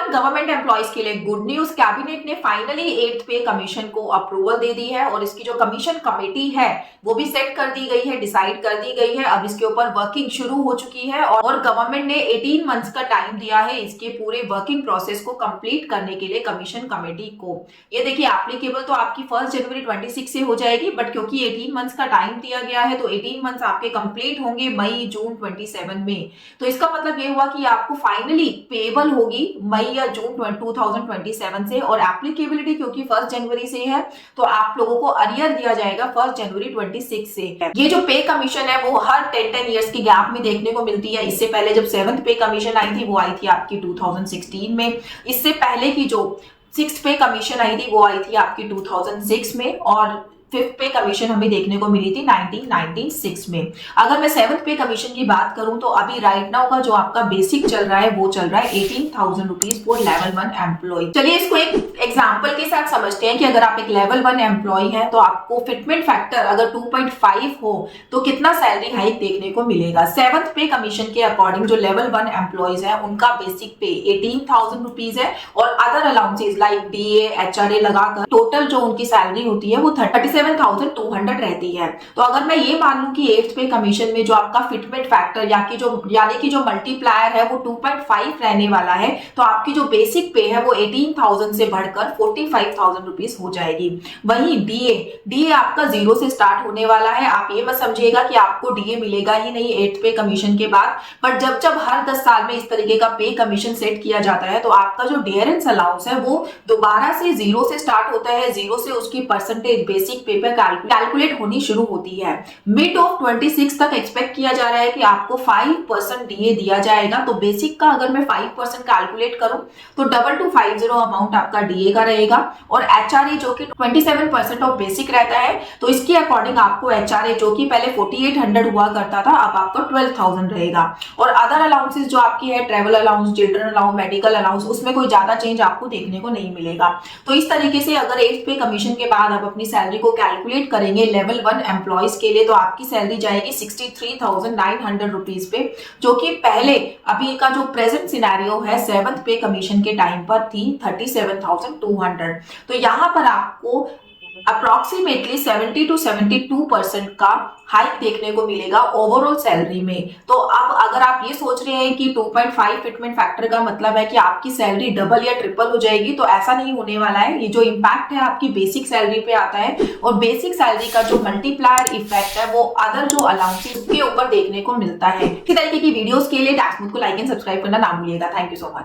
Everyone, government employees के लिए good news. Cabinet ने फाइनली 8th पे कमीशन को अप्रूवल दे दी है और इसकी जो कमीशन कमेटी है वो भी सेट कर दी गई है, डिसाइड कर दी गई है। अब इसके ऊपर वर्किंग शुरू हो चुकी है और गवर्नमेंट ने 18 मंथ्स का टाइम दिया है इसके पूरे वर्किंग प्रोसेस को कंप्लीट करने के लिए कमीशन कमेटी को। ये देखिए, एप्लीकेबल तो आपकी 1 जनवरी 26 से हो जाएगी, बट क्योंकि 18 मंथ्स का टाइम दिया गया है तो 18 मंथ्स आपके कंप्लीट होंगे मई जून 27 में। तो इसका मतलब ये हुआ कि आपको फाइनली पेबल होगी मई या जून 2027 से, और एप्लीकेबिलिटी क्योंकि 1 जनवरी से है तो आप लोगों को अरियर दिया जाएगा 1 जनवरी 26 से। ये जो पे कमीशन है वो हर 10 इयर्स के गैप में देखने को मिलती है। इससे पहले जब 7th पे कमीशन आई थी वो आई थी आपकी 2016 में। इससे पहले की जो 6th पे कमीशन आई थी वो आई थी आपकी 2006 में, और 5th पे कमीशन हमें देखने को मिली थी 1996 में। अगर मैं 7th पे कमीशन की बात करूं तो अभी राइट नाउ का जो आपका बेसिक चल रहा है वो चल रहा है 18,000 रुपीज फॉर लेवल 1 एम्प्लॉय। चलिए इसको एक एग्जांपल के साथ समझते हैं कि अगर आप एक लेवल 1 एम्प्लॉय हैं तो आपको फिटमेंट फैक्टर अगर 2.5 हो तो कितना सैलरी हाइक देखने को मिलेगा। 7th पे कमीशन के अकॉर्डिंग जो लेवल 1 एम्प्लॉयज है उनका बेसिक पे 18,000 रुपीज है, और other allowances like DA, HRA लगाकर टोटल जो उनकी सैलरी होती है वो 37,200 रहती है। तो अगर मैं ये मान लूं कि 8th पे कमीशन में जो आपका फिटमेंट फैक्टर यानी कि जो मल्टीप्लायर है वो 2.5 रहने वाला है, तो आपकी जो बेसिक पे है वो 18,000 से बढ़कर 45,000 रुपीज हो जाएगी। वहीं डीए आपका 0 से स्टार्ट होने वाला है। आप ये मत समझिएगा कि आपको डीए मिलेगा ही नहीं 8th पे कमीशन के बाद, बट जब हर 10 साल में इस तरीके का पे कमीशन सेट किया जाता है तो आपका जो डियरेंस अलाउंस है वो दोबारा से 0 से स्टार्ट होता है। 0 से उसकी परसेंटेज बेसिक पे पर कैलकुलेट होनी शुरू होती है। मिड ऑफ 26 तक एक्सपेक्ट किया जा रहा है कि आपको 5% डीए दिया जाएगा। तो बेसिक का अगर मैं 5% कैलकुलेट करूं तो 2250 अमाउंट आपका डीए का रहेगा, और एचआरए जो कि 27% ऑफ बेसिक रहता है तो इसके अकॉर्डिंग आपको एचआरए जो कि पहले 4800 हुआ करता था अब आपको 12,000 रहेगा। और अदर अलाउंसेस जो आपकी है travel allowance, children allowance, medical allowance, उसमें कोई ज्यादा चेंज आपको देखने को नहीं मिलेगा। तो इस तरीके से अगर 8th पे कमीशन के बाद आप अपनी सैलरी को कैलकुलेट करेंगे लेवल 1 एम्प्लॉइज के लिए तो आपकी सैलरी जाएगी 63,900 रुपीज पे, जो कि पहले अभी का जो प्रेजेंट सिनेरियो है 7th पे कमीशन के टाइम पर थी 37,200। तो यहां पर आपको अप्रोक्सीमेटली 70 to 72% का हाइक देखने को मिलेगा ओवरऑल सैलरी में। तो अब अगर आप ये सोच रहे हैं कि 2.5 फिटमेंट फैक्टर का मतलब है कि आपकी सैलरी डबल या ट्रिपल हो जाएगी, तो ऐसा नहीं होने वाला है। ये जो इम्पैक्ट है आपकी बेसिक सैलरी पे आता है, और बेसिक सैलरी का जो मल्टीप्लायर इफेक्ट है वो अदर जो अलाउंसेस के ऊपर देखने को मिलता है। इसी तरीके की वीडियोस के लिए टैक्समूथ को लाइक एंड सब्सक्राइब करना ना भूलिएगा। Thank you so much.